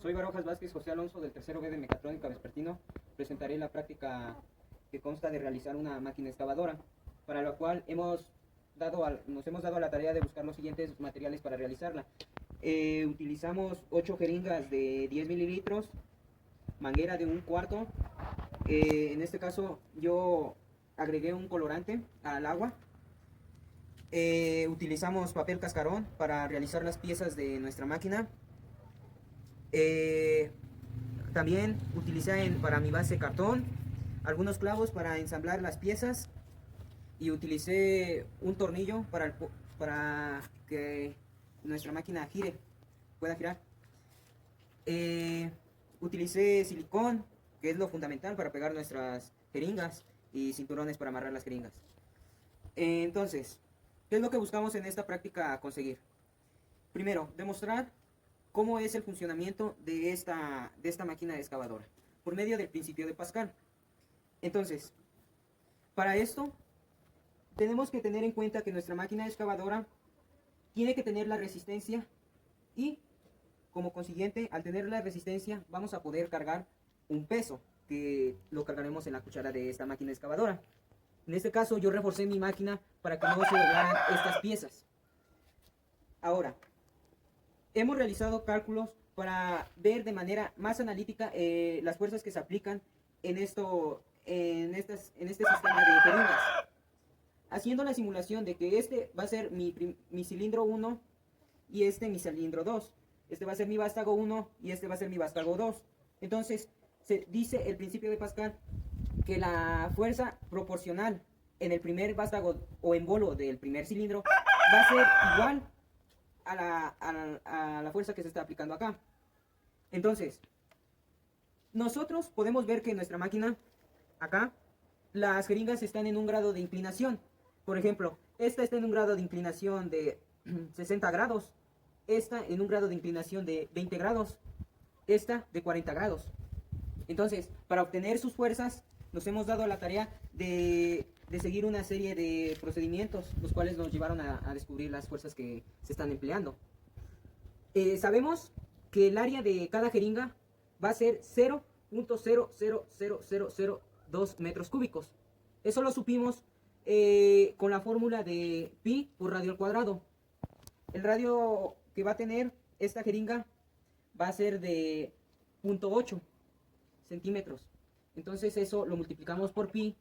Soy Barojas Vázquez José Alonso del tercero B de Mecatrónica Vespertino. Presentaré la práctica que consta de realizar una máquina excavadora, para la cual nos hemos dado a la tarea de buscar los siguientes materiales para realizarla. Utilizamos 8 jeringas de 10 mililitros, manguera de 1/4. En este caso yo agregué un colorante al agua. Utilizamos papel cascarón para realizar las piezas de nuestra máquina. También utilicé para mi base cartón, algunos clavos para ensamblar las piezas, y utilicé un tornillo para que nuestra máquina pueda girar. Utilicé silicón, que es lo fundamental para pegar nuestras jeringas, y cinturones para amarrar las jeringas. Entonces, ¿qué es lo que buscamos en esta práctica conseguir? Primero, demostrar cómo es el funcionamiento de esta máquina excavadora por medio del principio de Pascal. Entonces, para esto tenemos que tener en cuenta que nuestra máquina excavadora tiene que tener la resistencia, y como consiguiente, al tener la resistencia, vamos a poder cargar un peso que lo cargaremos en la cuchara de esta máquina excavadora. En este caso yo reforcé mi máquina para que no se doblaran estas piezas. Ahora, hemos realizado cálculos para ver de manera más analítica las fuerzas que se aplican en este sistema de jeringas. Haciendo la simulación de que este va a ser mi cilindro 1 y este mi cilindro 2. Este va a ser mi vástago 1 y este va a ser mi vástago 2. Entonces, se dice el principio de Pascal que la fuerza proporcional en el primer vástago o embolo del primer cilindro va a ser igual a la fuerza que se está aplicando acá. Entonces, nosotros podemos ver que en nuestra máquina, acá, las jeringas están en un grado de inclinación. Por ejemplo, esta está en un grado de inclinación de 60 grados, esta en un grado de inclinación de 20 grados, esta de 40 grados. Entonces, para obtener sus fuerzas, nos hemos dado a la tarea de seguir una serie de procedimientos, los cuales nos llevaron a descubrir las fuerzas que se están empleando. Sabemos que el área de cada jeringa va a ser 0.00002 metros cúbicos. Eso lo supimos con la fórmula de pi por radio al cuadrado. El radio que va a tener esta jeringa va a ser de 0.8 centímetros. Entonces eso lo multiplicamos por pi.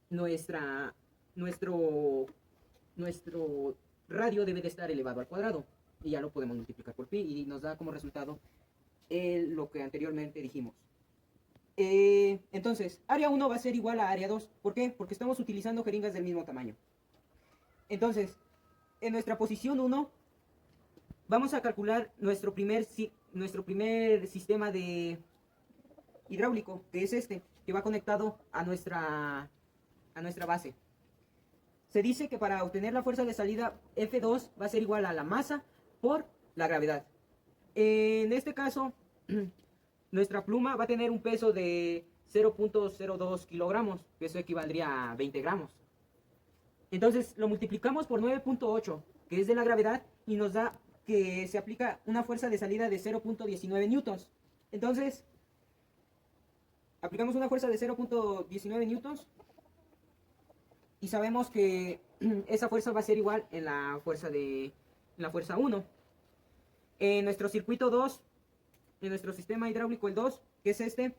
Nuestro radio debe de estar elevado al cuadrado, y ya lo podemos multiplicar por pi y nos da como resultado lo que anteriormente dijimos. Entonces, área 1 va a ser igual a área 2. ¿Por qué? Porque estamos utilizando jeringas del mismo tamaño. Entonces, en nuestra posición 1 vamos a calcular nuestro primer sistema de hidráulico, que es este, que va conectado a nuestra base. Se dice que para obtener la fuerza de salida, F2 va a ser igual a la masa por la gravedad. En este caso, nuestra pluma va a tener un peso de 0.02 kilogramos, que eso equivaldría a 20 gramos. Entonces lo multiplicamos por 9.8, que es de la gravedad, y nos da que se aplica una fuerza de salida de 0.19 newtons. Entonces, aplicamos una fuerza de 0.19 newtons y sabemos que esa fuerza va a ser igual en la fuerza 1. En nuestro circuito 2, en nuestro sistema hidráulico el 2, que es este,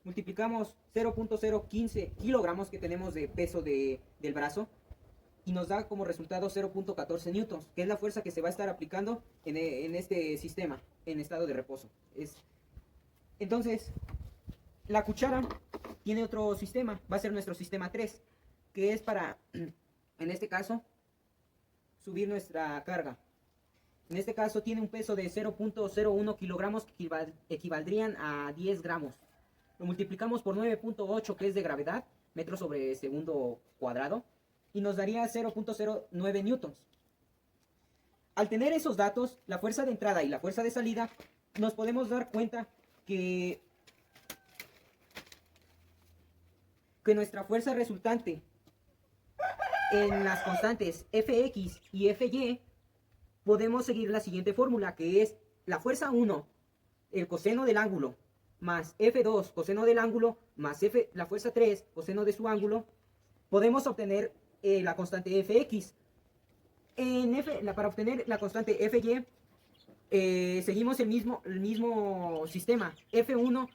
multiplicamos 0.015 kilogramos que tenemos de peso del brazo, y nos da como resultado 0.14 newtons, que es la fuerza que se va a estar aplicando en este sistema en estado de reposo. Entonces, la cuchara tiene otro sistema, va a ser nuestro sistema 3, que es para, en este caso, subir nuestra carga. En este caso tiene un peso de 0.01 kilogramos, que equivaldrían a 10 gramos. Lo multiplicamos por 9.8, que es de gravedad, metros sobre segundo cuadrado, y nos daría 0.09 newtons. Al tener esos datos, la fuerza de entrada y la fuerza de salida, nos podemos dar cuenta que nuestra fuerza resultante en las constantes Fx y Fy, podemos seguir la siguiente fórmula, que es la fuerza 1 el coseno del ángulo más F2 coseno del ángulo más F, la fuerza 3 coseno de su ángulo, podemos obtener la constante Fx. Para obtener la constante Fy, seguimos el mismo sistema. F1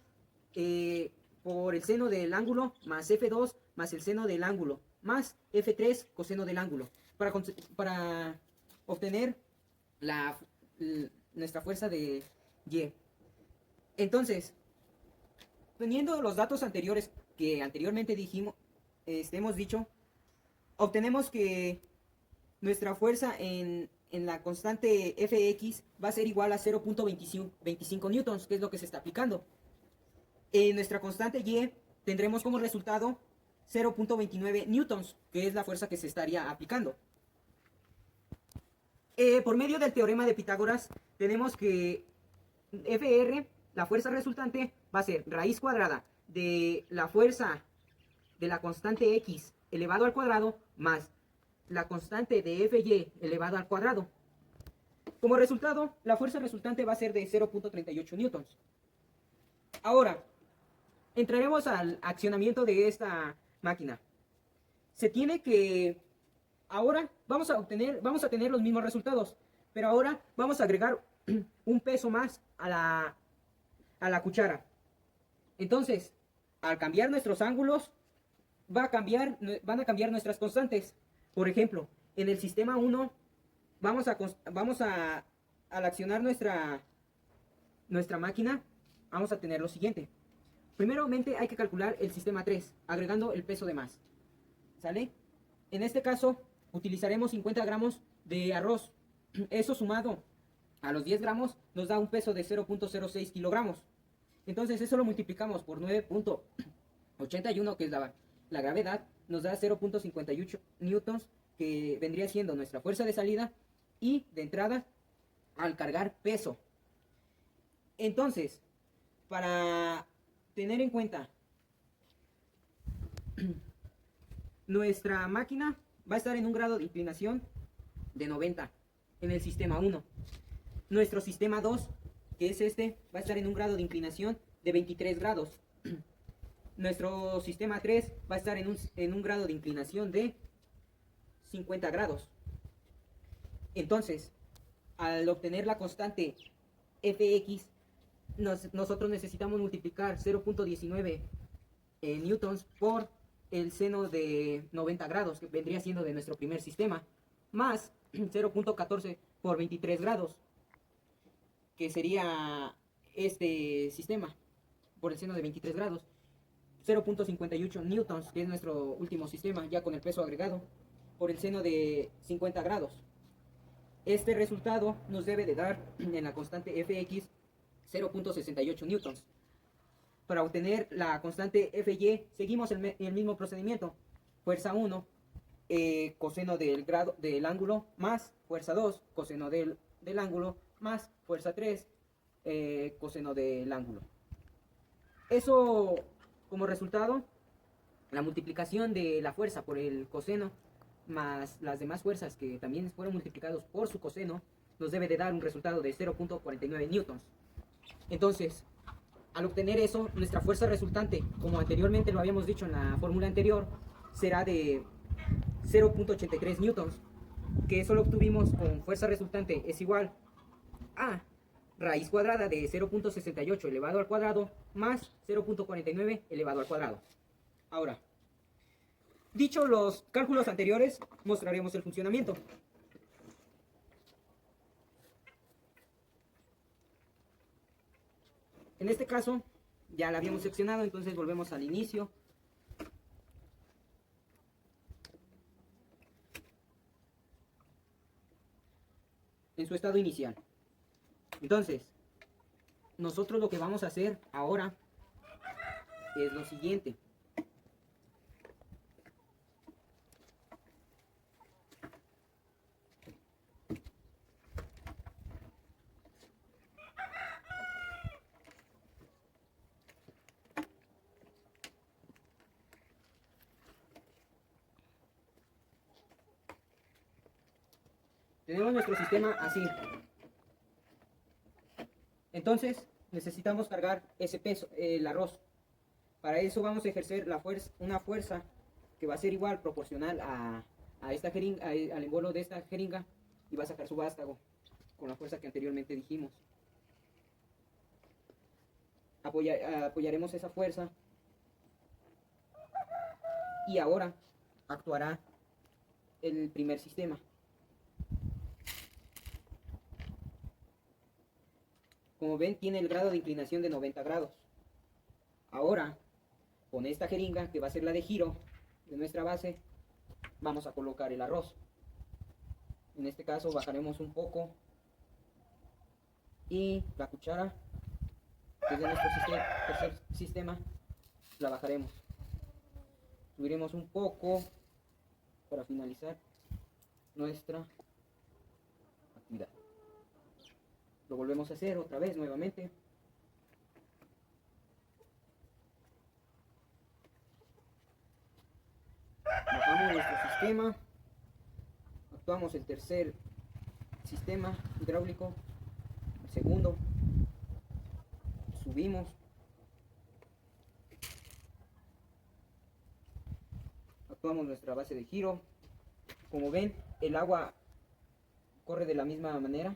por el seno del ángulo más F2 más el seno del ángulo más F3 coseno del ángulo. Para obtener nuestra fuerza de Y. Entonces, teniendo los datos anteriores que anteriormente hemos dicho, obtenemos que nuestra fuerza en la constante Fx va a ser igual a 0.25 newtons, que es lo que se está aplicando. En nuestra constante Y tendremos como resultado 0.29 newtons, que es la fuerza que se estaría aplicando. Por medio del teorema de Pitágoras, tenemos que Fr, la fuerza resultante, va a ser raíz cuadrada de la fuerza de la constante X elevado al cuadrado más la constante de Fy elevado al cuadrado. Como resultado, la fuerza resultante va a ser de 0.38 newtons. Ahora, entraremos al accionamiento de esta máquina. Se tiene que... Ahora vamos a tener los mismos resultados, pero ahora vamos a agregar un peso más a la cuchara. Entonces, al cambiar nuestros ángulos, van a cambiar nuestras constantes. Por ejemplo, en el sistema 1, al accionar nuestra máquina, vamos a tener lo siguiente. Primeramente hay que calcular el sistema 3, agregando el peso de más. ¿Sale? En este caso, utilizaremos 50 gramos de arroz. Eso sumado a los 10 gramos nos da un peso de 0.06 kilogramos. Entonces eso lo multiplicamos por 9.81, que es la gravedad, nos da 0.58 newtons, que vendría siendo nuestra fuerza de salida y de entrada al cargar peso. Entonces, para tener en cuenta, nuestra máquina va a estar en un grado de inclinación de 90 en el sistema 1. Nuestro sistema 2, que es este, va a estar en un grado de inclinación de 23 grados. Nuestro sistema 3 va a estar en un grado de inclinación de 50 grados. Entonces, al obtener la constante Fx, nosotros necesitamos multiplicar 0.19 newtons por el seno de 90 grados, que vendría siendo de nuestro primer sistema, más 0.14 por 23 grados, que sería este sistema, por el seno de 23 grados, 0.58 newtons, que es nuestro último sistema, ya con el peso agregado, por el seno de 50 grados. Este resultado nos debe de dar en la constante Fx 0.68 newtons. Para obtener la constante Fy, seguimos el mismo procedimiento. Fuerza 1, coseno del ángulo, más fuerza 2, coseno del ángulo, más fuerza 3, coseno del ángulo. Eso, como resultado, la multiplicación de la fuerza por el coseno, más las demás fuerzas que también fueron multiplicados por su coseno, nos debe de dar un resultado de 0.49 newtons. Entonces, al obtener eso, nuestra fuerza resultante, como anteriormente lo habíamos dicho en la fórmula anterior, será de 0.83 newtons, que eso lo obtuvimos con fuerza resultante es igual a raíz cuadrada de 0.68 elevado al cuadrado más 0.49 elevado al cuadrado. Ahora, dicho los cálculos anteriores, mostraremos el funcionamiento. En este caso, ya la habíamos seccionado, entonces volvemos al inicio. En su estado inicial. Entonces, nosotros lo que vamos a hacer ahora es lo siguiente. Tenemos nuestro sistema así. Entonces, necesitamos cargar ese peso, el arroz. Para eso vamos a ejercer una fuerza que va a ser igual, proporcional a esta jeringa, al embolo de esta jeringa, y va a sacar su vástago con la fuerza que anteriormente dijimos. Apoyaremos esa fuerza y ahora actuará el primer sistema. Como ven, tiene el grado de inclinación de 90 grados. Ahora, con esta jeringa, que va a ser la de giro de nuestra base, vamos a colocar el arroz. En este caso bajaremos un poco y la cuchara, que es de nuestro tercer sistema, la bajaremos. Subiremos un poco para finalizar nuestra actividad. Lo volvemos a hacer otra vez nuevamente. Bajamos nuestro sistema. Actuamos el tercer sistema hidráulico. El segundo. Subimos. Actuamos nuestra base de giro. Como ven, el agua corre de la misma manera.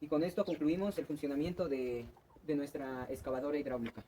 Y con esto concluimos el funcionamiento de nuestra excavadora hidráulica.